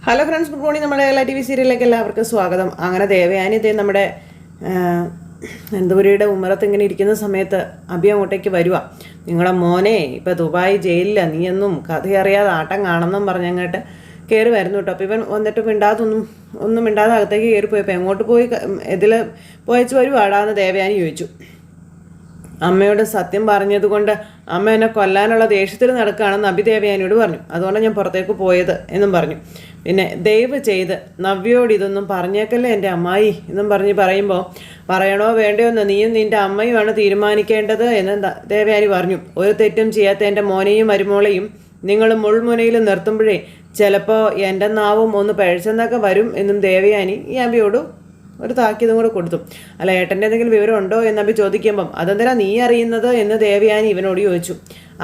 Hello friends, good morning. നമ്മുടെ Kerala TV സീരിയലിലേക്ക് എല്ലാവർക്കും സ്വാഗതം. അങ്ങനെ ദേവയാനി ഇതേ നമ്മുടെ നന്ദപുരിയുടെ ഉമ്മറത്ത് ഇങ്ങനെ ഇരിക്കുന്ന സമയത്ത് അഭി അങ്ങോട്ടേക്ക് വരുക. നിങ്ങളുടെ മോനെ ഇപ്പം ദുബായ് ജയിലിലാണ്, നീയൊന്നും കഥയറിയാതെ ആട്ടം കാണുന്നെന്നും പറഞ്ഞങ്ങോട്ട് കയറി വരുന്നു കേട്ടോ. അപ്പോൾ ഇവൻ വന്നിട്ട് ഒന്നും മിണ്ടാതെ അകത്തേക്ക് കയറിപ്പോയപ്പോൾ എങ്ങോട്ട് പോയി ഇതിൽ പോയച്ച് വരുവാടാന്ന് ദേവയാനി ചോദിച്ചു. അമ്മയോട് സത്യം പറഞ്ഞതുകൊണ്ട് അമ്മ എന്നെ കൊല്ലാനുള്ള ദേഷ്യത്തിൽ നടക്കുകയാണെന്ന് അഭി ദേവയാനിയോട് പറഞ്ഞു. അതുകൊണ്ടാണ് ഞാൻ പുറത്തേക്ക് പോയത് എന്നും പറഞ്ഞു. പിന്നെ ദയവ് ചെയ്ത് നവ്യയോട് ഇതൊന്നും പറഞ്ഞേക്കല്ലേ എൻ്റെ അമ്മായി എന്നും പറയുമ്പോൾ പറയണോ വേണ്ടയോ എന്ന് നീയും നിൻ്റെ അമ്മയുമാണ് തീരുമാനിക്കേണ്ടത് എന്ന് ദേവയാനി പറഞ്ഞു. ഒരു തെറ്റും ചെയ്യാത്ത എൻ്റെ മോനെയും മരുമോളെയും നിങ്ങൾ മുൾമുനയിൽ നിർത്തുമ്പോഴേ ചിലപ്പോൾ എൻ്റെ നാവും ഒന്ന് പഴച്ചെന്നൊക്കെ വരും എന്നും ദേവയാനി ഈ അഭിയോട് ഒരു താക്കീതും കൂടെ കൊടുത്തു. അല്ല, ഏട്ടൻ്റെ എന്തെങ്കിലും വിവരം ഉണ്ടോ എന്നഭി ചോദിക്കുമ്പം അതെന്തിനാ നീ അറിയുന്നത് എന്ന് ദേവയാനി ഇവനോട് ചോദിച്ചു.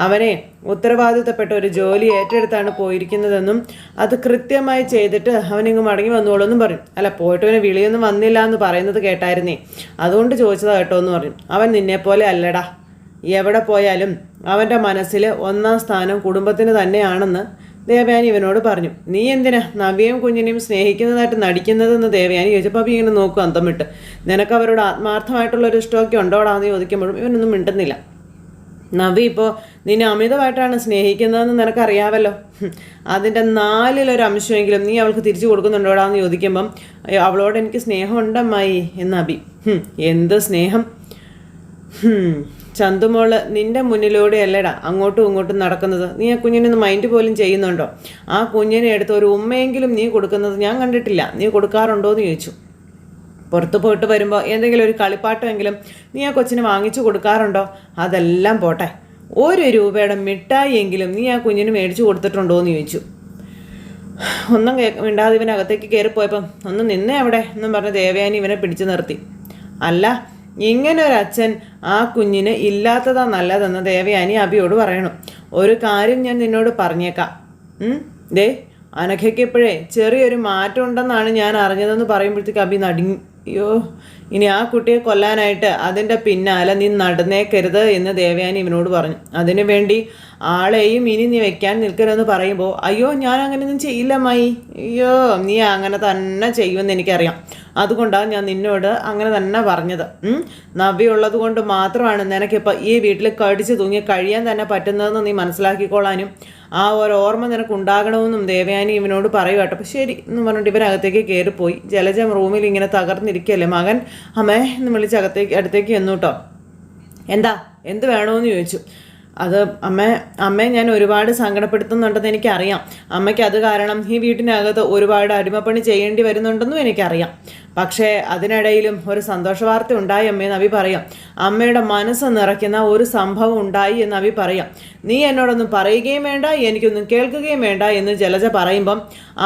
അവനെ ഉത്തരവാദിത്തപ്പെട്ട ഒരു ജോലി ഏറ്റെടുത്താണ് പോയിരിക്കുന്നതെന്നും അത് കൃത്യമായി ചെയ്തിട്ട് അവനിങ്ങ് മടങ്ങി വന്നോളൂ എന്നും പറഞ്ഞു. അല്ല, പോയിട്ട് അവന് വിളിയൊന്നും വന്നില്ല എന്ന് പറയുന്നത് കേട്ടായിരുന്നേ, അതുകൊണ്ട് ചോദിച്ചതാ കേട്ടോ എന്ന് പറഞ്ഞു. അവൻ നിന്നെപ്പോലെ അല്ലടാ, എവിടെ പോയാലും അവൻ്റെ മനസ്സിൽ ഒന്നാം സ്ഥാനം കുടുംബത്തിന് തന്നെയാണെന്ന് ദേവയാനി ഇവനോട് പറഞ്ഞു. നീ എന്തിനാ നവ്യയും കുഞ്ഞിനെയും സ്നേഹിക്കുന്നതായിട്ട് നടിക്കുന്നതെന്ന് ദേവയാനി ചോദിച്ചപ്പോൾ അപ്പം ഇങ്ങനെ നോക്കും അന്തം വിട്ട്. നിനക്ക് അവരോട് ആത്മാർത്ഥമായിട്ടുള്ളൊരു ഇഷ്ടമൊക്കെ ഉണ്ടോടാന്ന് ചോദിക്കുമ്പോഴും ഇവനൊന്നും മിണ്ടുന്നില്ല. നവ്യ ഇപ്പോൾ നിന്നെ അമിതമായിട്ടാണ് സ്നേഹിക്കുന്നതെന്ന് നിനക്കറിയാമല്ലോ, അതിൻ്റെ 4-1 നീ അവൾക്ക് തിരിച്ചു കൊടുക്കുന്നുണ്ടോടാന്ന് ചോദിക്കുമ്പം അവളോട് എനിക്ക് സ്നേഹം ഉണ്ടമ്മായി എന്ന് അഭി. എന്ത് സ്നേഹം? ചന്തുമോള് നിന്റെ മുന്നിലൂടെ അല്ലടാ അങ്ങോട്ടും ഇങ്ങോട്ടും നടക്കുന്നത്. നീ ആ കുഞ്ഞിനൊന്ന് മൈൻഡ് പോലും ചെയ്യുന്നുണ്ടോ? ആ കുഞ്ഞിനെ എടുത്ത് ഒരു ഉമ്മയെങ്കിലും നീ കൊടുക്കുന്നത് ഞാൻ കണ്ടിട്ടില്ല. നീ കൊടുക്കാറുണ്ടോ എന്ന് ചോദിച്ചു. പുറത്തു പോയിട്ട് വരുമ്പോൾ എന്തെങ്കിലും ഒരു കളിപ്പാട്ടമെങ്കിലും നീ ആ കൊച്ചിന് വാങ്ങിച്ചു കൊടുക്കാറുണ്ടോ? അതെല്ലാം പോട്ടെ, 1 രൂപയുടെ മിഠായി എങ്കിലും നീ ആ കുഞ്ഞിന് മേടിച്ചു കൊടുത്തിട്ടുണ്ടോ എന്ന് ചോദിച്ചു. ഒന്നും മിണ്ടാതെ ഇവനകത്തേക്ക് കയറിപ്പോയപ്പം ഒന്ന് നിന്നേ അവിടെ എന്നും പറഞ്ഞ് ദേവയാനി ഇവനെ പിടിച്ചു നിർത്തി. അല്ല, ഇങ്ങനെ ഒരു അച്ഛൻ ആ കുഞ്ഞിന് ഇല്ലാത്തതാ നല്ലതെന്ന് ദേവയാനി അഭിയോട് പറയണം. ഒരു കാര്യം ഞാൻ നിന്നോട് പറഞ്ഞേക്കാം. ദേ അനഘയ്ക്ക് ഇപ്പോഴേ ചെറിയൊരു മാറ്റം ഉണ്ടെന്നാണ് ഞാൻ അറിഞ്ഞതെന്ന് പറയുമ്പോഴത്തേക്ക് അഭി നടുങ്ങി. അയ്യോ, ഇനി ആ കുട്ടിയെ കൊല്ലാനായിട്ട് അതിൻ്റെ പിന്നാലെ നീ നടന്നേക്കരുത് എന്ന് ദേവയാനി ഇവനോട് പറഞ്ഞു. അതിനു വേണ്ടി ആളെയും ഇനി നീ വെക്കാൻ നിൽക്കരുതെന്ന് പറയുമ്പോൾ അയ്യോ ഞാൻ അങ്ങനെയൊന്നും ചെയ്യില്ല മായി, അയ്യോ നീ അങ്ങനെ തന്നെ ചെയ്യുമെന്ന് എനിക്കറിയാം, അതുകൊണ്ടാണ് ഞാൻ നിന്നോട് അങ്ങനെ തന്നെ പറഞ്ഞത്. നവ്യ ഉള്ളത് കൊണ്ട് മാത്രമാണ് നിനക്കിപ്പോൾ ഈ വീട്ടിൽ കടിച്ചു തൂങ്ങി കഴിയാൻ തന്നെ പറ്റുന്നതെന്ന് നീ മനസ്സിലാക്കിക്കോളാനും ആ ഒരു ഓർമ്മ നിനക്ക് ഉണ്ടാകണമെന്നും ദേവയാനി ഇവനോട് പറയുക കേട്ടോ. അപ്പോൾ ശരി എന്ന് പറഞ്ഞിട്ട് ഇവരകത്തേക്ക് കയറിപ്പോയി. ജലജ റൂമിൽ ഇങ്ങനെ തകർന്നിരിക്കുകയല്ലേ. മകൻ അമ്മേ എന്ന് വിളിച്ച് അടുത്തേക്ക് ചെന്നു കേട്ടോ. എന്ത് വേണമെന്ന് ചോദിച്ചു. അത് അമ്മയെ ഞാൻ ഒരുപാട് സങ്കടപ്പെടുത്തുന്നുണ്ടെന്ന് എനിക്കറിയാം. അമ്മയ്ക്ക് അത് കാരണം ഈ വീട്ടിനകത്ത് ഒരുപാട് അടിമപ്പണി ചെയ്യേണ്ടി വരുന്നുണ്ടെന്നും എനിക്കറിയാം. പക്ഷേ അതിനിടയിലും ഒരു സന്തോഷ വാർത്ത ഉണ്ടായി അമ്മയെന്ന് അഭി പറയാം. അമ്മയുടെ മനസ്സ് നിറയ്ക്കുന്ന ഒരു സംഭവം ഉണ്ടായി എന്ന് അഭി പറയാം. നീ എന്നോടൊന്നും പറയുകയും വേണ്ട, എനിക്കൊന്നും കേൾക്കുകയും വേണ്ട എന്ന് ജലജ പറയുമ്പം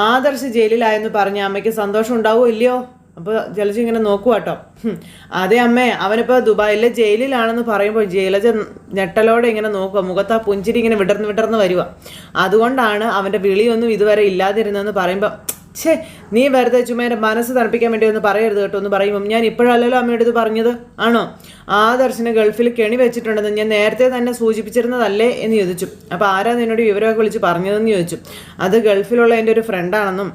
ആദർശ് ജയിലിലായെന്ന് പറഞ്ഞ അമ്മയ്ക്ക് സന്തോഷം ഉണ്ടാവുമോ ഇല്ലയോ? അപ്പോൾ ജലജ ഇങ്ങനെ നോക്കുക കേട്ടോ. അതെ അമ്മേ, അവനിപ്പോൾ ദുബായിലെ ജയിലിലാണെന്ന് പറയുമ്പോൾ ജലജ ഞെട്ടലോടെ ഇങ്ങനെ നോക്കുക. മുഖത്ത് ആ പുഞ്ചിരി ഇങ്ങനെ വിടർന്ന് വരിക. അതുകൊണ്ടാണ് അവൻ്റെ വിളിയൊന്നും ഇതുവരെ ഇല്ലാതിരുന്നതെന്ന് പറയുമ്പോൾ നീ വെറുതെ ചുമ്മാ എൻ്റെ മനസ്സ് തണുപ്പിക്കാൻ വേണ്ടി ഒന്ന് പറയരുത് കേട്ടോ എന്ന് പറയുമ്പം ഞാൻ ഇപ്പോഴല്ലല്ലോ അമ്മയുടെ ഇത് പറഞ്ഞത്, ആണോ? ആദർശിന് ഗൾഫിൽ കെണി വെച്ചിട്ടുണ്ടെന്ന് ഞാൻ നേരത്തെ തന്നെ സൂചിപ്പിച്ചിരുന്നതല്ലേ എന്ന് ചോദിച്ചു. അപ്പോൾ ആരാ നിന്നോട് വിവരമൊക്കെ വിളിച്ച് പറഞ്ഞതെന്ന് ചോദിച്ചു. അത് ഗൾഫിലുള്ള എൻ്റെ ഒരു ഫ്രണ്ടാണെന്നും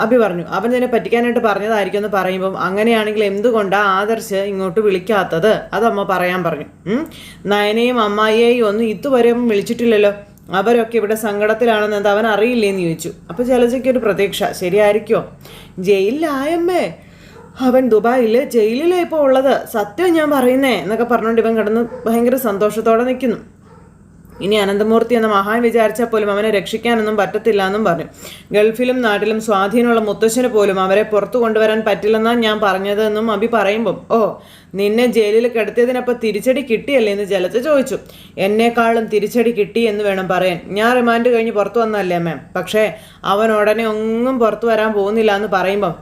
അഭി പറഞ്ഞു. അവൻ നിന്നെ പറ്റിക്കാനായിട്ട് പറഞ്ഞതായിരിക്കും എന്ന് പറയുമ്പം അങ്ങനെയാണെങ്കിൽ എന്തുകൊണ്ടാണ് ആദർശ് ഇങ്ങോട്ട് വിളിക്കാത്തത്? അതമ്മ പറയാൻ പറഞ്ഞു. നയനയും അമ്മായിയെയും ഒന്നും ഇതുവരെ വിളിച്ചിട്ടില്ലല്ലോ, അവരൊക്കെ ഇവിടെ സങ്കടത്തിലാണെന്നത് അവൻ അറിയില്ലേന്ന് ചോദിച്ചു. അപ്പോൾ ജലജയ്ക്കൊരു പ്രതീക്ഷ, ശരിയായിരിക്കുമോ? ജയിലിലായമ്മേ, അവൻ ദുബായിൽ ജയിലിലാണ് ഇപ്പോൾ ഉള്ളത്, സത്യം ഞാൻ പറയുന്നേ എന്നൊക്കെ പറഞ്ഞുകൊണ്ട് ഇവൻ കിടന്ന് ഭയങ്കര സന്തോഷത്തോടെ നിൽക്കുന്നു. ഇനി അനന്തമൂർത്തി എന്ന മഹാൻ വിചാരിച്ചാൽ പോലും അവനെ രക്ഷിക്കാനൊന്നും പറ്റത്തില്ല എന്നും പറഞ്ഞു. ഗൾഫിലും നാട്ടിലും സ്വാധീനമുള്ള മുത്തശ്ശന് പോലും അവരെ പുറത്തു കൊണ്ടുവരാൻ പറ്റില്ലെന്നാണ് ഞാൻ പറഞ്ഞതെന്നും അഭി പറയുമ്പം നിന്നെ ജയിലിൽ കിടത്തിയതിനപ്പോൾ തിരിച്ചടി കിട്ടിയല്ലേ എന്ന് ജലജ ചോദിച്ചു. എന്നെക്കാളും തിരിച്ചടി കിട്ടി എന്ന് വേണം പറയാൻ. ഞാൻ റിമാൻഡ് കഴിഞ്ഞ് പുറത്തു വന്നല്ലേ മാം, പക്ഷേ അവൻ ഉടനെ ഒന്നും പുറത്തു വരാൻ പോകുന്നില്ല എന്ന് പറയുമ്പം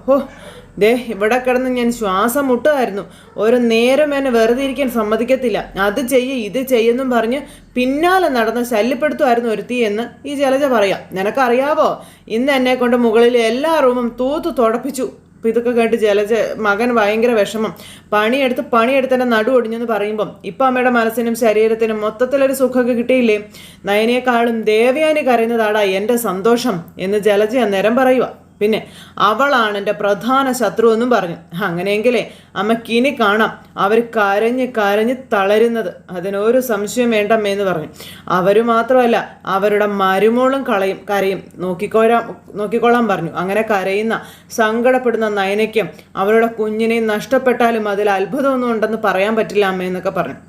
ഇവിടെ കിടന്ന് ഞാൻ ശ്വാസം മുട്ടുമായിരുന്നു. ഒരു നേരം എന്നെ വെറുതെ ഇരിക്കാൻ സമ്മതിക്കത്തില്ല, അത് ഇത് ചെയ്യുന്നും പറഞ്ഞ് പിന്നാലെ നടന്ന് ശല്യപ്പെടുത്തുമായിരുന്നു ഒരുത്തി എന്ന് ഈ ജലജ പറയാം. നിനക്കറിയാവോ, ഇന്ന് എന്നെ കൊണ്ട് മുകളിൽ എല്ലാ റൂമും തൂത്തു തുടപ്പിച്ചു. അപ്പോൾ ഇതൊക്കെ കേട്ട് മകൻ ഭയങ്കര വിഷമം. പണിയെടുത്ത് എൻ്റെ നടു ഒടിഞ്ഞെന്ന് പറയുമ്പം ഇപ്പം അമ്മയുടെ മനസ്സിനും ശരീരത്തിനും മൊത്തത്തിലൊരു സുഖമൊക്കെ കിട്ടിയില്ലേ? നയനേക്കാളും ദേവയാനി കരയുന്നതാടാ എൻ്റെ സന്തോഷം എന്ന് ജലജ അന്നേരം പറയുക. പിന്നെ അവളാണ് എൻ്റെ പ്രധാന ശത്രു എന്നും പറഞ്ഞു. അങ്ങനെയെങ്കിലേ അമ്മക്കിനി കാണാം അവർ കരഞ്ഞ് തളരുന്നത്. അതിനൊരു സംശയം വേണ്ടമ്മയെന്ന് പറഞ്ഞു. അവർ മാത്രമല്ല അവരുടെ മരുമോളും കരയും, നോക്കിക്കോളാൻ പറഞ്ഞു. അങ്ങനെ കരയുന്ന സങ്കടപ്പെടുന്ന നയനയ്ക്കും അവരുടെ കുഞ്ഞിനെയും നഷ്ടപ്പെട്ടാലും അതിൽ അത്ഭുതമൊന്നും ഉണ്ടെന്ന് പറയാൻ പറ്റില്ല അമ്മയെന്നൊക്കെ പറഞ്ഞു.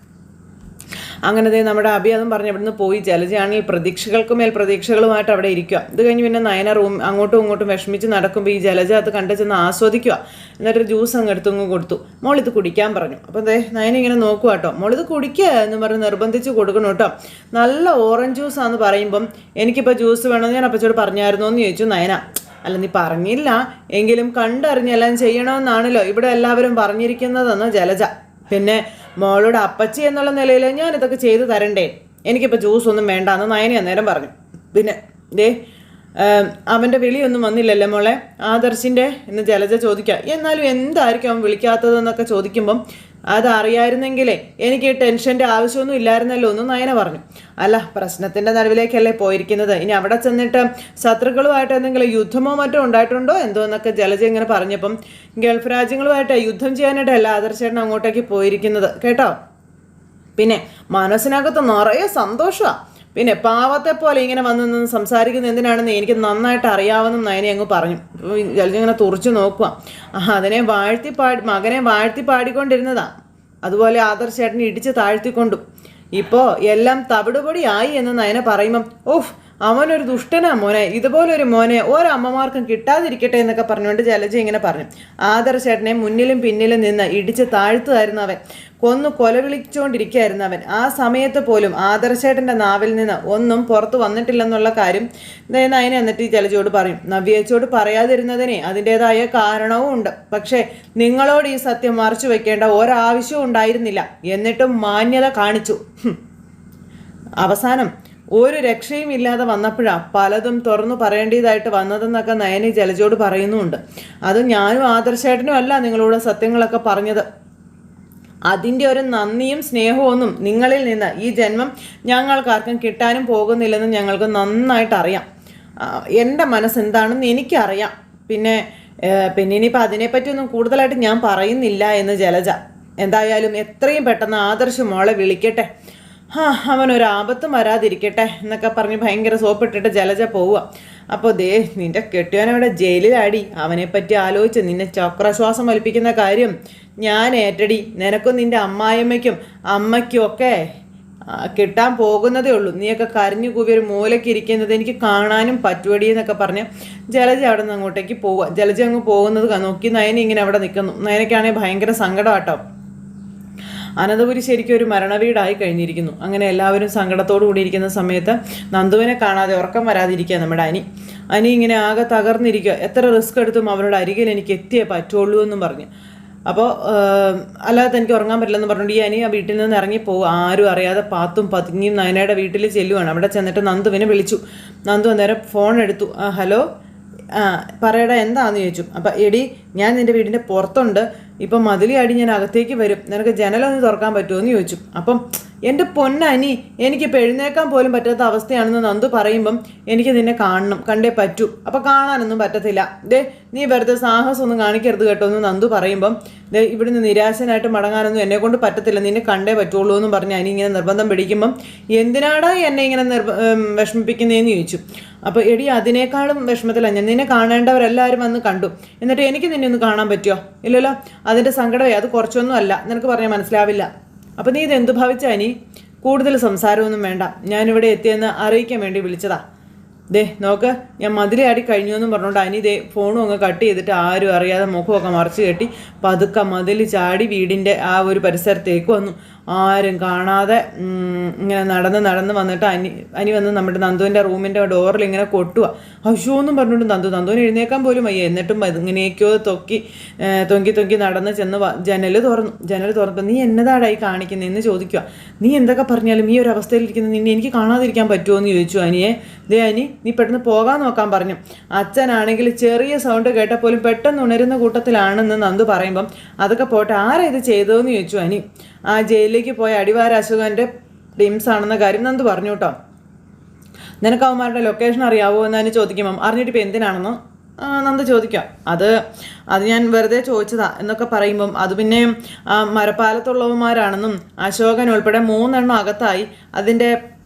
അങ്ങനെ നമ്മുടെ അഭി അതും പറഞ്ഞ് ഇവിടുന്ന് പോയി. ജലജയാണെങ്കിൽ പ്രതീക്ഷകൾക്ക് മേൽ പ്രതീക്ഷകളുമായിട്ട് അവിടെ ഇരിക്കുക. ഇത് കഴിഞ്ഞ് പിന്നെ നയന അങ്ങോട്ടും ഇങ്ങോട്ടും വിഷമിച്ച് നടക്കുമ്പോൾ ഈ ജലജ അത് കണ്ടു ചെന്ന് ആസ്വദിക്കുക. എന്നിട്ടൊരു ജ്യൂസ് അങ്ങ് എടുത്തങ്ങ് കൊടുത്തു. മോളിത് കുടിക്കാൻ പറഞ്ഞു. അപ്പോൾ നയന ഇങ്ങനെ നോക്കുക കേട്ടോ. മോളിത് കുടിക്കുക എന്ന് പറഞ്ഞ് നിർബന്ധിച്ച് കൊടുക്കണം കേട്ടോ. നല്ല ഓറഞ്ച് ജ്യൂസാന്ന് പറയുമ്പം എനിക്കിപ്പോൾ ജ്യൂസ് വേണമെന്ന് ഞാൻ അപ്പച്ചോട് പറഞ്ഞായിരുന്നോ എന്ന് ചോദിച്ചു നയന. അല്ല, നീ പറഞ്ഞില്ല എങ്കിലും കണ്ടറിഞ്ഞെല്ലാം ചെയ്യണമെന്നാണല്ലോ ഇവിടെ എല്ലാവരും പറഞ്ഞിരിക്കുന്നതെന്ന് ജലജ. പിന്നെ മോളോട് അപ്പച്ചി എന്നുള്ള നിലയിൽ ഞാൻ ഇതൊക്കെ ചെയ്തു തരണ്ടേ? എനിക്കിപ്പോൾ ജ്യൂസൊന്നും വേണ്ട എന്ന് നയനി അന്നേരം പറഞ്ഞു. പിന്നെ അവൻ്റെ വിളിയൊന്നും വന്നില്ലല്ലേ മോളെ ആദർശിൻ്റെ എന്ന് ജലജ ചോദിക്കുക. എന്നാലും എന്തായിരിക്കും അവൻ വിളിക്കാത്തതെന്നൊക്കെ ചോദിക്കുമ്പം അതറിയായിരുന്നെങ്കിലേ എനിക്ക് ടെൻഷൻ്റെ ആവശ്യമൊന്നും ഇല്ലായിരുന്നല്ലോ എന്ന് നയന പറഞ്ഞു. അല്ല, പ്രശ്നത്തിൻ്റെ നടുവിലേക്കല്ലേ പോയിരിക്കുന്നത്. ഇനി അവിടെ ചെന്നിട്ട് ശത്രുക്കളുമായിട്ട് എന്തെങ്കിലും യുദ്ധമോ മറ്റോ ഉണ്ടായിട്ടുണ്ടോ എന്തോ എന്നൊക്കെ ജലജ ഇങ്ങനെ പറഞ്ഞപ്പം ഗൾഫ് രാജ്യങ്ങളുമായിട്ട് യുദ്ധം ചെയ്യാനായിട്ടല്ല ആദർശേട്ടൻ അങ്ങോട്ടേക്ക് പോയിരിക്കുന്നത് കേട്ടോ. പിന്നെ മനസ്സിനകത്ത് നിറയെ സന്തോഷമാണ്. പിന്നെ പാവത്തെ പോലെ ഇങ്ങനെ വന്ന് സംസാരിക്കുന്നത് എന്തിനാണെന്ന് എനിക്ക് നന്നായിട്ട് അറിയാവുന്ന നയനെ അങ്ങ് പറഞ്ഞു. ജലജ ഇങ്ങനെ തുറച്ചു നോക്കുക. അതിനെ മകനെ വാഴ്ത്തി പാടിക്കൊണ്ടിരുന്നതാ. അതുപോലെ ആദർശേട്ടനെ ഇടിച്ച് താഴ്ത്തിക്കൊണ്ടു. ഇപ്പോൾ എല്ലാം തവിടുപൊടിയായി എന്ന് നയനെ പറയുമ്പം ഓഹ് അവനൊരു ദുഷ്ടനാ മോനെ, ഇതുപോലൊരു മോനെ ഒരമ്മമാർക്കും കിട്ടാതിരിക്കട്ടെ എന്നൊക്കെ പറഞ്ഞുകൊണ്ട് ജലജ ഇങ്ങനെ പറഞ്ഞു. ആദർശേട്ടനെ മുന്നിലും പിന്നിലും നിന്ന് ഇടിച്ച് താഴ്ത്തുമായിരുന്നു അവൻ. കൊലവിളിച്ചുകൊണ്ടിരിക്കുകയായിരുന്നു അവൻ. ആ സമയത്ത് പോലും ആദർശേട്ടൻ്റെ നാവിൽ നിന്ന് ഒന്നും പുറത്തു വന്നിട്ടില്ലെന്നുള്ള കാര്യം നയന എന്നിട്ട് ഈ ജലജയോട് പറയും. നവ്യേച്ചോട് പറയാതിരുന്നതിന് അതിൻ്റെതായ കാരണവും ഉണ്ട്. പക്ഷേ നിങ്ങളോട് ഈ സത്യം മറച്ചു വെക്കേണ്ട ഒരാവശ്യവും ഉണ്ടായിരുന്നില്ല. എന്നിട്ടും മാന്യത കാണിച്ചു. അവസാനം ഒരു രക്ഷയും ഇല്ലാതെ വന്നപ്പോഴാണ് പലതും തുറന്നു പറയേണ്ടതായിട്ട് വന്നതെന്നൊക്കെ നയനി ജലജയോട് പറയുന്നുമുണ്ട്. അത് ഞാനും ആദർശേട്ടനും അല്ല നിങ്ങളോട് സത്യങ്ങളൊക്കെ പറഞ്ഞത്. അതിൻ്റെ ഒരു നന്ദിയും സ്നേഹവും ഒന്നും നിങ്ങളിൽ നിന്ന് ഈ ജന്മം ഞങ്ങൾക്കാർക്കും കിട്ടാനും പോകുന്നില്ലെന്ന് ഞങ്ങൾക്ക് നന്നായിട്ട് അറിയാം. എൻ്റെ മനസ്സെന്താണെന്ന് എനിക്കറിയാം. പിന്നെ ഇനിയിപ്പോൾ അതിനെപ്പറ്റിയൊന്നും കൂടുതലായിട്ട് ഞാൻ പറയുന്നില്ല എന്ന് ജലജ. എന്തായാലും എത്രയും പെട്ടെന്ന് ആദർശ് മോളെ വിളിക്കട്ടെ, അവനൊരു ആപത്തും വരാതിരിക്കട്ടെ എന്നൊക്കെ പറഞ്ഞ് ഭയങ്കര സോപ്പിട്ടിട്ട് ജലജ പോവുക. അപ്പോൾ നിന്റെ കെട്ടിയവനവിടെ ജയിലിലാടി. അവനെപ്പറ്റി ആലോചിച്ച് നിന്നെ ചക്രശ്വാസം വലിപ്പിക്കുന്ന കാര്യം ഞാൻ ഏറ്റടി. നിനക്കും നിന്റെ അമ്മായിയമ്മയ്ക്കും അമ്മയ്ക്കും ഒക്കെ കിട്ടാൻ പോകുന്നതേ ഉള്ളൂ. നീയൊക്കെ കരഞ്ഞു കൂവി ഒരു മൂലയ്ക്ക് ഇരിക്കുന്നത് എനിക്ക് കാണാനും പറ്റുവടി എന്നൊക്കെ പറഞ്ഞ് ജലജ അവിടെ നിന്ന് അങ്ങോട്ടേക്ക് പോവുക. ജലജ അങ്ങ് പോകുന്നത് നോക്കി നയന ഇങ്ങനെ അവിടെ നിൽക്കുന്നു. നയനയ്ക്കാണെങ്കിൽ ഭയങ്കര സങ്കടമാട്ടോ. അനന്തപുരി ശരിക്കും ഒരു മരണവീടായി കഴിഞ്ഞിരിക്കുന്നു. അങ്ങനെ എല്ലാവരും സങ്കടത്തോടു കൂടിയിരിക്കുന്ന സമയത്ത് നന്ദുവിനെ കാണാതെ ഉറക്കം വരാതിരിക്കുക നമ്മുടെ അനി ഇങ്ങനെ ആകെ തകർന്നിരിക്കുക. എത്ര റിസ്ക് എടുത്തും അവരുടെ അരികിൽ എനിക്ക് എത്തിയേ പറ്റുള്ളൂ എന്നും പറഞ്ഞു. അപ്പോൾ അല്ലാതെ എനിക്ക് ഉറങ്ങാൻ പറ്റില്ലെന്ന് പറഞ്ഞുകൊണ്ട് ഈ അനി ആ വീട്ടിൽ നിന്ന് ഇറങ്ങിപ്പോവും. ആരും അറിയാതെ പാത്തും പതുങ്ങിയും നയനയുടെ വീട്ടിൽ ചെല്ലുവാണ്. അവിടെ ചെന്നിട്ട് നന്ദുവിനെ വിളിച്ചു. നന്ദു അന്നേരം ഫോൺ എടുത്തു. ഹലോ, പറയടാ എന്താണെന്ന് ചോദിച്ചു. അപ്പം എടി ഞാൻ നിൻ്റെ വീടിൻ്റെ പുറത്തുണ്ട്, ഇപ്പം മതിലിയാടി ഞാൻ അകത്തേക്ക് വരും, നിനക്ക് ജനലൊന്ന് തുറക്കാൻ പറ്റുമോ എന്ന് ചോദിച്ചു. അപ്പം എൻ്റെ പൊന്നനി എനിക്കിപ്പോൾ എഴുന്നേക്കാൻ പോലും പറ്റാത്ത അവസ്ഥയാണെന്ന് നന്ദു പറയുമ്പം എനിക്ക് നിന്നെ കാണണം, കണ്ടേ പറ്റൂ. അപ്പം കാണാനൊന്നും പറ്റത്തില്ല. നീ വെറുതെ സാഹസമൊന്നും കാണിക്കരുത് കേട്ടോ എന്ന് നന്ദു പറയുമ്പം ഇവിടുന്ന് നിരാശനായിട്ട് മടങ്ങാനൊന്നും എന്നെ കൊണ്ട് പറ്റത്തില്ല, നിന്നെ കണ്ടേ പറ്റുള്ളൂ എന്നും പറഞ്ഞ് അനി ഇങ്ങനെ നിർബന്ധം പിടിക്കുമ്പം എന്തിനാടാ എന്നെ ഇങ്ങനെ വിഷമിപ്പിക്കുന്നതെന്ന് ചോദിച്ചു. അപ്പോൾ എടി അതിനേക്കാളും വിഷമത്തിലാണ് ഞാൻ. നിന്നെ കാണേണ്ടവരെല്ലാവരും വന്ന് കണ്ടു, എന്നിട്ട് എനിക്ക് നിന്നെ ഒന്ന് കാണാൻ പറ്റുമോ? ഇല്ലല്ലോ. അതിൻ്റെ സങ്കടമേ അത് കുറച്ചൊന്നും അല്ല, നിനക്ക് പറഞ്ഞാൽ മനസ്സിലാവില്ല. അപ്പോൾ നീ ഇതെന്ത് ഭാവിച്ചാ? ഇനി കൂടുതൽ സംസാരമൊന്നും വേണ്ട, ഞാനിവിടെ എത്തിയെന്ന് അറിയിക്കാൻ വേണ്ടി വിളിച്ചതാ. നോക്ക് ഞാൻ മതിലാടി കഴിഞ്ഞു എന്നും പറഞ്ഞുകൊണ്ട് അനി ഫോണും അങ്ങ് കട്ട് ചെയ്തിട്ട് ആരും അറിയാതെ മുഖമൊക്കെ മറച്ചു കെട്ടി പതുക്കെ മതിൽ ചാടി വീടിൻ്റെ ആ ഒരു പരിസരത്തേക്ക് വന്നു. ആരും കാണാതെ ഇങ്ങനെ നടന്ന് വന്നിട്ട് അനി വന്ന് നമ്മുടെ നന്ദുവിൻ്റെ റൂമിൻ്റെ ഡോറിൽ ഇങ്ങനെ കൊട്ടുക. അയ്യോ എന്നും പറഞ്ഞുകൊണ്ട് നന്ദുവിന് എഴുന്നേക്കാൻ പോലും വയ്യ. എന്നിട്ടും ഇങ്ങനെയൊക്കെയോ തൊങ്കി നടന്ന് ചെന്ന് ജനൽ തുറന്നു നീ എന്നതാടായി കാണിക്കുന്നത് എന്ന് ചോദിക്കുക. നീ എന്തൊക്കെ പറഞ്ഞാലും ഈ ഒരു അവസ്ഥയിലിരിക്കുന്ന നിന്നെ എനിക്ക് കാണാതിരിക്കാൻ പറ്റുമോ എന്ന് ചോദിച്ചു അനിയെ. അനി നീ പെട്ടെന്ന് പോകാൻ നോക്കാൻ പറഞ്ഞു. അച്ഛനാണെങ്കിൽ ചെറിയ സൗണ്ട് കേട്ടപ്പോലും പെട്ടെന്ന് ഉണരുന്ന കൂട്ടത്തിലാണെന്ന് നന്ദു പറയുമ്പം അതൊക്കെ പോട്ടെ, ആരാ ഇത് ചെയ്തതെന്ന് ചോദിച്ചു അനി. ആ ജയിലിലേക്ക് പോയ അടിവാര അശോകൻ്റെ ടിംസ് ആണെന്ന കാര്യം നന്ദു പറഞ്ഞു കേട്ടോ. നിനക്ക് അവന്മാരുടെ ലൊക്കേഷൻ അറിയാവോ എന്ന് ചോദിക്കുമ്പം അറിഞ്ഞിട്ട് ഇപ്പം എന്തിനാണെന്ന് നന്ദു ചോദിക്കാം. അത് ഞാൻ വെറുതെ ചോദിച്ചതാ എന്നൊക്കെ പറയുമ്പം അത് പിന്നെ മരപ്പാലത്തുള്ളവന്മാരാണെന്നും അശോകൻ ഉൾപ്പെടെ 3 എണ്ണം അകത്തായി അതിൻ്റെ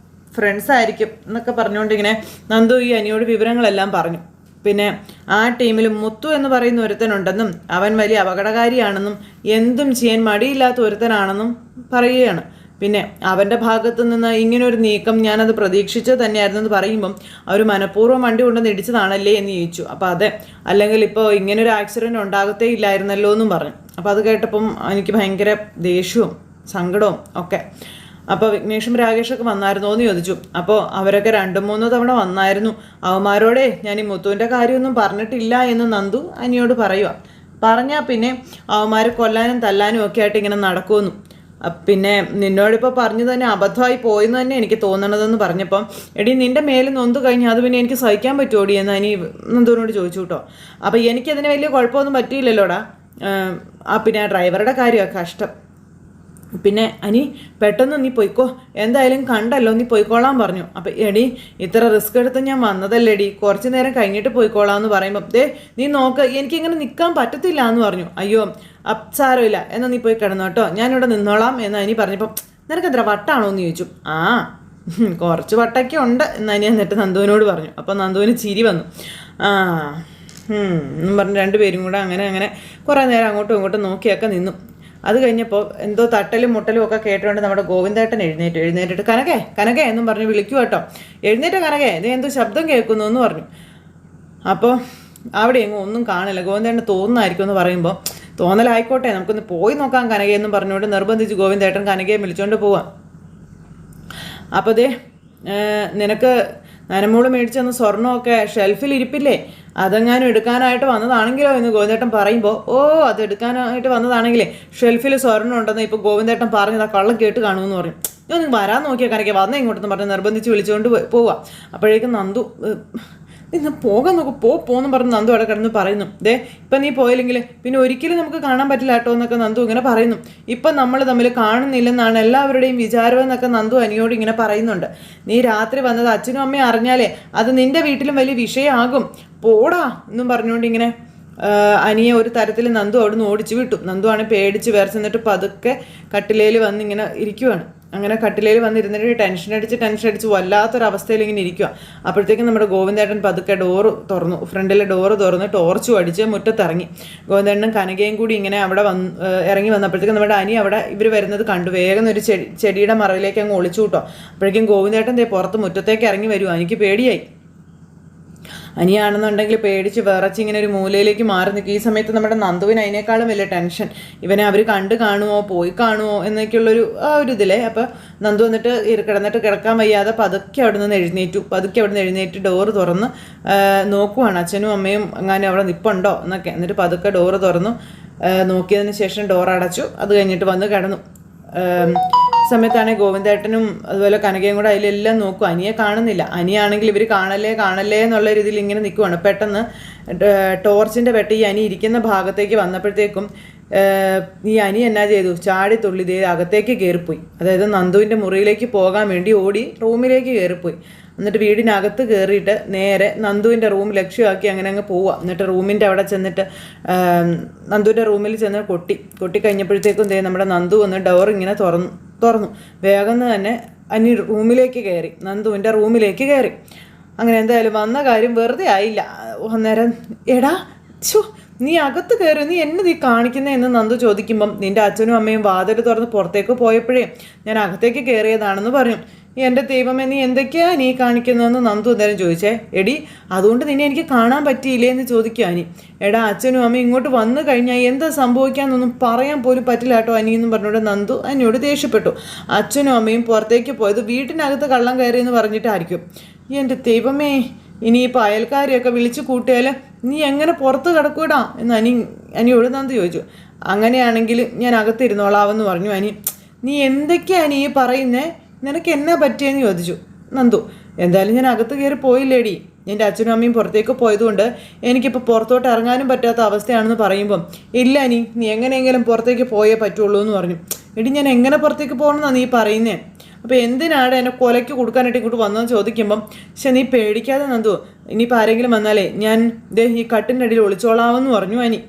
ഫ്രണ്ട്സ് ആയിരിക്കും എന്നൊക്കെ പറഞ്ഞുകൊണ്ടിങ്ങനെ നന്ദു ഈ അനിയോട് വിവരങ്ങളെല്ലാം പറഞ്ഞു. പിന്നെ ആ ടീമിൽ മുത്തു എന്ന് പറയുന്ന ഒരുത്തനുണ്ടെന്നും അവൻ വലിയ അപകടകാരിയാണെന്നും എന്തും ചെയ്യാൻ മടിയില്ലാത്ത ഒരുത്തനാണെന്നും പറയുകയാണ്. പിന്നെ അവൻ്റെ ഭാഗത്തു നിന്ന് ഇങ്ങനൊരു നീക്കം ഞാനത് പ്രതീക്ഷിച്ചത് തന്നെയായിരുന്നു എന്ന് പറയുമ്പം അവർ മനഃപൂർവ്വം വണ്ടി കൊണ്ടുവന്ന് ഇടിച്ചതാണല്ലേ എന്ന് ചോദിച്ചു. അപ്പോൾ അതെ, അല്ലെങ്കിൽ ഇപ്പോൾ ഇങ്ങനൊരു ആക്സിഡൻറ്റ് ഉണ്ടാകത്തേ ഇല്ലായിരുന്നല്ലോ എന്നും പറഞ്ഞു. അപ്പോൾ അത് കേട്ടപ്പം എനിക്ക് ഭയങ്കര ദേഷ്യവും സങ്കടവും ഒക്കെ. അപ്പോൾ വിഘ്നേഷും രാകേഷൊക്കെ വന്നായിരുന്നോ എന്ന് ചോദിച്ചു. അപ്പോൾ അവരൊക്കെ 2-3 തവണ വന്നായിരുന്നു. അവന്മാരോടെ ഞാൻ ഈ മുത്തുവിൻ്റെ കാര്യമൊന്നും പറഞ്ഞിട്ടില്ല എന്ന് നന്ദു അനിയോട് പറയുക. പറഞ്ഞാൽ പിന്നെ അവന്മാർ കൊല്ലാനും തല്ലാനും ഒക്കെ ആയിട്ട് ഇങ്ങനെ നടക്കുമെന്നു. പിന്നെ നിന്നോടിപ്പോൾ പറഞ്ഞു തന്നെ അബദ്ധമായി പോയെന്ന് തന്നെ എനിക്ക് തോന്നണതെന്ന് പറഞ്ഞപ്പം എടി നിൻ്റെ മേലിൽ നൊന്തു കഴിഞ്ഞാൽ അത് പിന്നെ എനിക്ക് സഹിക്കാൻ പറ്റുമോടി എന്ന് അനി നന്ദുവിനോട് ചോദിച്ചു കേട്ടോ. അപ്പോൾ എനിക്കതിന് വലിയ കുഴപ്പമൊന്നും പറ്റിയില്ലല്ലോടാ. പിന്നെ ആ ഡ്രൈവറുടെ കാര്യമാണ് കഷ്ടം. പിന്നെ അനി പെട്ടെന്ന് നീ പോയിക്കോ, എന്തായാലും കണ്ടല്ലോ, നീ പോയിക്കോളാൻ പറഞ്ഞു. അപ്പം എടി ഇത്ര റിസ്ക് എടുത്ത് ഞാൻ വന്നതല്ലേടി, കുറച്ച് നേരം കഴിഞ്ഞിട്ട് പോയിക്കോളാം എന്ന് പറയുമ്പം നീ നോക്ക് എനിക്കിങ്ങനെ നിൽക്കാൻ പറ്റത്തില്ല എന്ന് പറഞ്ഞു. അയ്യോ സാരമില്ല, എന്നാൽ നീ പോയി കിടന്നു കേട്ടോ, ഞാനിവിടെ നിന്നോളാം എന്ന് അനി പറഞ്ഞപ്പം നിനക്കെത്ര വട്ടാണോ എന്ന് ചോദിച്ചു. കുറച്ച് വട്ടൊക്കെ ഉണ്ട് എന്ന് അനി എന്നിട്ട് നന്ദുവിനോട് പറഞ്ഞു. അപ്പം നന്ദുവിന് ചിരി വന്നു. എന്നും പറഞ്ഞ് 2 പേരും കൂടെ അങ്ങനെ കുറേ നേരം അങ്ങോട്ടും ഇങ്ങോട്ടും നോക്കിയൊക്കെ നിന്നു. അത് കഴിഞ്ഞപ്പോൾ എന്തോ തട്ടലും മുട്ടലും ഒക്കെ കേട്ടുകൊണ്ട് നമ്മുടെ ഗോവിന്ദേട്ടൻ എഴുന്നേറ്റിട്ട് കനകേ എന്നും പറഞ്ഞ് വിളിക്കുക കേട്ടോ. എഴുന്നേറ്റ കനകേ, നീ എന്തോ ശബ്ദം കേൾക്കുന്നു എന്ന് പറഞ്ഞു. അപ്പോൾ അവിടെ എങ്ങും ഒന്നും കാണില്ല. ഗോവിന്ദേട്ടൻ തോന്നുന്നായിരിക്കും എന്ന് പറയുമ്പോൾ തോന്നലായിക്കോട്ടെ നമുക്കൊന്ന് പോയി നോക്കാം കനകയെന്നും പറഞ്ഞുകൊണ്ട് നിർബന്ധിച്ച് ഗോവിന്ദേട്ടൻ കനകയെ വിളിച്ചുകൊണ്ട് പോവാം. അപ്പോൾ നിനക്ക് നനമൂള് മേടിച്ചെന്ന് സ്വർണ്ണമൊക്കെ ഷെൽഫിൽ ഇരിപ്പില്ലേ, അതെങ്ങാനും എടുക്കാനായിട്ട് വന്നതാണെങ്കിലോ എന്ന് ഗോവിന്ദേട്ടൻ പറയുമ്പോൾ അത് എടുക്കാനായിട്ട് വന്നതാണെങ്കിലേ ഷെൽഫിൽ സ്വർണ്ണം ഉണ്ടെന്ന് ഇപ്പോൾ ഗോവിന്ദേട്ടൻ പറഞ്ഞത് ആ കള്ളം കേട്ട് കാണുമെന്ന് പറയും. ഞാൻ നിങ്ങൾ വരാൻ നോക്കിയാൽ കണക്കെ വന്നേ ഇങ്ങോട്ടെന്ന് പറഞ്ഞ് നിർബന്ധിച്ച് വിളിച്ചുകൊണ്ട് പോവാം. അപ്പോഴേക്കും നന്ദു ഇന്ന് പോകാൻ നോക്കും പോന്നും പറഞ്ഞ് നന്ദു അവിടെ കിടന്ന് പറയുന്നു. ഇപ്പം നീ പോയില്ലെങ്കിൽ പിന്നെ ഒരിക്കലും നമുക്ക് കാണാൻ പറ്റില്ല കേട്ടോ എന്നൊക്കെ നന്ദു ഇങ്ങനെ പറയുന്നു. ഇപ്പം നമ്മൾ തമ്മിൽ കാണുന്നില്ലെന്നാണ് എല്ലാവരുടെയും വിചാരമെന്നൊക്കെ നന്ദു അനിയോട് ഇങ്ങനെ പറയുന്നുണ്ട്. നീ രാത്രി വന്നത് അച്ഛനും അമ്മയും അറിഞ്ഞാലേ അത് നിൻ്റെ വീട്ടിലും വലിയ വിഷയമാകും, പോടാ എന്നും പറഞ്ഞുകൊണ്ട് ഇങ്ങനെ അനിയെ ഒരു തരത്തിൽ നന്ദു അവിടെ നിന്ന് ഓടിച്ചു വിട്ടു. നന്ദു ആണ് പേടിച്ച് വിറച്ചെന്നിട്ട് പതുക്കെ കട്ടിലേൽ വന്നിങ്ങനെ ഇരിക്കുവാണ്. അങ്ങനെ കട്ടിലേൽ വന്നിരുന്നിട്ട് ടെൻഷൻ അടിച്ച് വല്ലാത്തൊരവസ്ഥയിൽ ഇങ്ങനെ ഇരിക്കുക. അപ്പോഴത്തേക്കും നമ്മുടെ ഗോവിന്ദേട്ടൻ പതുക്കെ ഫ്രണ്ടിലെ ഡോറ് തുറന്ന് ടോർച്ചും അടിച്ച് മുറ്റത്തിറങ്ങി. ഗോവിന്ദേട്ടനും കനകയും കൂടി ഇങ്ങനെ അവിടെ ഇറങ്ങി വന്നപ്പോഴത്തേക്കും നമ്മുടെ അനി അവിടെ ഇവർ വരുന്നത് കണ്ടു. വേഗം ഒരു ചെടിയുടെ മറവിലേക്ക് അങ്ങ് ഒളിച്ചു കൂട്ടോ. അപ്പോഴേക്കും ഗോവിന്ദേട്ടൻ പുറത്ത് മുറ്റത്തേക്ക് ഇറങ്ങി വരുമോ. എനിക്ക് പേടിയായി. അനിയാണെന്നുണ്ടെങ്കിൽ പേടിച്ച് വിറച്ച് ഇങ്ങനെ ഒരു മൂലയിലേക്ക് മാറി നിൽക്കും. ഈ സമയത്ത് നമ്മുടെ നന്ദുവിന് അതിനേക്കാളും വലിയ ടെൻഷൻ, ഇവനെ അവർ കണ്ടു കാണുമോ പോയി കാണുമോ എന്നൊക്കെയുള്ളൊരു ഒരു ഇതിലേ. അപ്പോൾ നന്ദു വന്നിട്ട് കിടക്കാൻ വയ്യാതെ പതുക്കെ അവിടെ നിന്ന് എഴുന്നേറ്റ് ഡോറ് തുറന്ന് നോക്കുവാണ് അച്ഛനും അമ്മയും എങ്ങാനും അവിടെ നിൽപ്പുണ്ടോ എന്നൊക്കെ. എന്നിട്ട് പതുക്കെ ഡോറ് തുറന്നു നോക്കിയതിന് ശേഷം ഡോർ അടച്ചു. അത് കഴിഞ്ഞിട്ട് വന്ന് കിടന്നു. സമയത്താണെങ്കിൽ ഗോവിന്ദേട്ടനും അതുപോലെ കനകയും കൂടെ അതിലെല്ലാം നോക്കും. അനിയെ കാണുന്നില്ല. അനിയാണെങ്കിൽ ഇവർ കാണല്ലേ എന്നുള്ള രീതിയിൽ ഇങ്ങനെ നിൽക്കുവാണ്. പെട്ടെന്ന് ടോർച്ചിൻ്റെ വെട്ടി ഈ അനി ഇരിക്കുന്ന ഭാഗത്തേക്ക് വന്നപ്പോഴത്തേക്കും ഈ അനി എന്നാ ചെയ്തു, ചാടി തുള്ളി അകത്തേക്ക് കയറിപ്പോയി. അതായത് നന്ദുവിൻ്റെ മുറിയിലേക്ക് പോകാൻ വേണ്ടി ഓടി റൂമിലേക്ക് കയറിപ്പോയി. എന്നിട്ട് വീടിനകത്ത് കയറിയിട്ട് നേരെ നന്ദുവിൻ്റെ റൂം ലക്ഷ്യമാക്കി അങ്ങനെ അങ്ങ് പോവുക. എന്നിട്ട് റൂമിൻ്റെ അവിടെ ചെന്നിട്ട് നന്ദുവിൻ്റെ റൂമിൽ ചെന്ന് കൊട്ടി കഴിഞ്ഞപ്പോഴത്തേക്കും നമ്മുടെ നന്ദു വന്ന് ഡോർ ഇങ്ങനെ തുറന്നു. വേഗം തന്നെ അനി റൂമിലേക്ക് കയറി, നന്ദുവിൻ്റെ റൂമിലേക്ക് കയറി. അങ്ങനെ എന്തായാലും വന്ന കാര്യം വെറുതെ ആയില്ല. അന്നേരം എടാ നീ അകത്ത് കയറി, നീ എന്നെ കാണിക്കുന്നതെന്ന് നന്ദു ചോദിക്കുമ്പം നിൻ്റെ അച്ഛനും അമ്മയും വാതിൽ തുറന്ന് പുറത്തേക്ക് പോയപ്പോഴേ ഞാൻ അകത്തേക്ക് കയറിയതാണെന്ന് പറഞ്ഞു. എൻ്റെ ദൈവമേ നീ എന്തൊക്കെയാ നീ കാണിക്കുന്നതെന്ന് നന്ദു അന്നേരം ചോദിച്ചേ. എടി അതുകൊണ്ട് നിന്നെ എനിക്ക് കാണാൻ പറ്റിയില്ലേ എന്ന് ചോദിക്കുക അനി. എടാ അച്ഛനും അമ്മയും ഇങ്ങോട്ട് വന്നു കഴിഞ്ഞാൽ എന്താ സംഭവിക്കാമെന്നൊന്നും പറയാൻ പോലും പറ്റില്ല കേട്ടോ അനിയെന്നും പറഞ്ഞുകൊണ്ട് നന്ദു അനിയോട് ദേഷ്യപ്പെട്ടു. അച്ഛനും അമ്മയും പുറത്തേക്ക് പോയത് വീട്ടിനകത്ത് കള്ളം കയറിയെന്ന് പറഞ്ഞിട്ടായിരിക്കും. എൻ്റെ ദൈവമേ ഇനിയിപ്പോൾ അയൽക്കാരെയൊക്കെ വിളിച്ചു കൂട്ടിയാൽ നീ എങ്ങനെ പുറത്ത് കിടക്കൂടാ എന്ന് അനിയോട് നന്ദു ചോദിച്ചു. അങ്ങനെയാണെങ്കിൽ ഞാൻ അകത്തിരുന്നോളാവെന്ന് പറഞ്ഞു അനി. നീ എന്തൊക്കെയാണ് നീ പറയുന്നേ, നിനക്ക് എന്നാ പറ്റിയെന്ന് ചോദിച്ചു നന്ദു. എന്തായാലും ഞാൻ അകത്ത് കയറി പോയില്ലേടി, എൻ്റെ അച്ഛനും അമ്മയും പുറത്തേക്ക് പോയതുകൊണ്ട് എനിക്കിപ്പോൾ പുറത്തോട്ട് ഇറങ്ങാനും പറ്റാത്ത അവസ്ഥയാണെന്ന് പറയുമ്പം ഇല്ല നീ എങ്ങനെയെങ്കിലും പുറത്തേക്ക് പോയേ പറ്റുള്ളൂ എന്ന് പറഞ്ഞു. എടി ഞാൻ എങ്ങനെ പുറത്തേക്ക് പോകണമെന്നാണ് നീ പറയുന്നേ? അപ്പോൾ എന്തിനാണ് എന്നെ കൊലയ്ക്ക് കൊടുക്കാനായിട്ട് ഇങ്ങോട്ട് വന്നതെന്ന് ചോദിക്കുമ്പം പക്ഷെ നീ പേടിക്കാതെ നന്ദു, ഇനിയിപ്പോൾ ആരെങ്കിലും വന്നാലേ ഞാൻ ഈ കട്ടിൻ്റെ അടിയിൽ ഒളിച്ചോളാമെന്ന് പറഞ്ഞു അനി.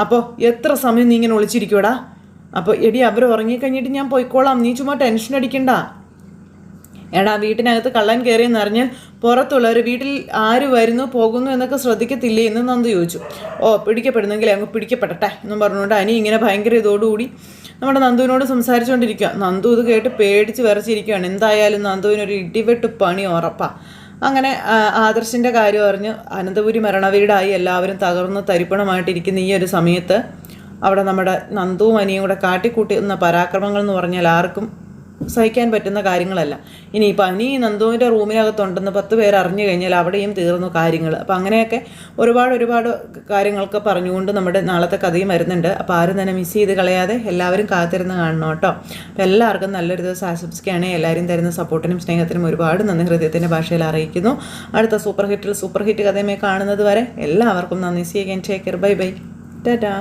അപ്പോൾ എത്ര സമയം നീ ഇങ്ങനെ ഒളിച്ചിരിക്കൂടാ? അപ്പോൾ എടി അവർ ഉറങ്ങിക്കഴിഞ്ഞിട്ട് ഞാൻ പോയിക്കോളാം, നീ ചുമ്മാ ടെൻഷൻ അടിക്കണ്ട. എടാ വീട്ടിനകത്ത് കള്ളൻ കയറിയെന്ന് അറിഞ്ഞാൽ പുറത്തുള്ളവർ വീട്ടിൽ ആര് വരുന്നു പോകുന്നു എന്നൊക്കെ ശ്രദ്ധിക്കത്തില്ലേ എന്ന് നന്ദു ചോദിച്ചു. ഓ പിടിക്കപ്പെടുന്നെങ്കിൽ അങ്ങ് പിടിക്കപ്പെടട്ടെ എന്നും പറഞ്ഞുകൊണ്ട് അനി ഇങ്ങനെ ഭയങ്കര ഇതോടുകൂടി നമ്മുടെ നന്ദുവിനോട് സംസാരിച്ചുകൊണ്ടിരിക്കുക. നന്ദു ഇത് കേട്ട് പേടിച്ച് വിറച്ചിരിക്കുകയാണ്. എന്തായാലും നന്ദുവിനൊരു ഇടിവെട്ട് പണി ഉറപ്പാ. അങ്ങനെ ആദർശിൻ്റെ കാര്യം അറിഞ്ഞ് അനന്തപുരി മരണവീടായി എല്ലാവരും തകർന്ന് തരിപ്പണമായിട്ടിരിക്കുന്ന ഈ ഒരു സമയത്ത് അവിടെ നമ്മുടെ നന്ദുവും അനിയും കൂടെ കാട്ടിക്കൂട്ടുന്ന പരാക്രമങ്ങൾ എന്ന് പറഞ്ഞാൽ ആർക്കും സഹിക്കാൻ പറ്റുന്ന കാര്യങ്ങളല്ല. ഇനിയിപ്പോൾ അനി നന്ദുവിൻ്റെ റൂമിനകത്തുണ്ടെന്ന് 10 പേർ അറിഞ്ഞു കഴിഞ്ഞാൽ അവിടെയും തീർന്നു കാര്യങ്ങൾ. അപ്പോൾ അങ്ങനെയൊക്കെ ഒരുപാട് കാര്യങ്ങളൊക്കെ പറഞ്ഞുകൊണ്ട് നമ്മുടെ നാളത്തെ കഥയും വരുന്നുണ്ട്. അപ്പോൾ ആരും തന്നെ മിസ് ചെയ്ത് കളയാതെ എല്ലാവരും കാത്തിരുന്ന് കാണണം കേട്ടോ. അപ്പോൾ എല്ലാവർക്കും നല്ലൊരു ദിവസം ആശംസിക്കുകയാണ്. എല്ലാവരും തരുന്ന സപ്പോർട്ടിനും സ്നേഹത്തിനും ഒരുപാട് നന്ദി ഹൃദയത്തിൻ്റെ ഭാഷയിൽ അറിയിക്കുന്നു. അടുത്ത സൂപ്പർ ഹിറ്റ് കഥയുമായി കാണുന്നത് വരെ എല്ലാവർക്കും നന്ദി. See again, take care, bye bye, Tata.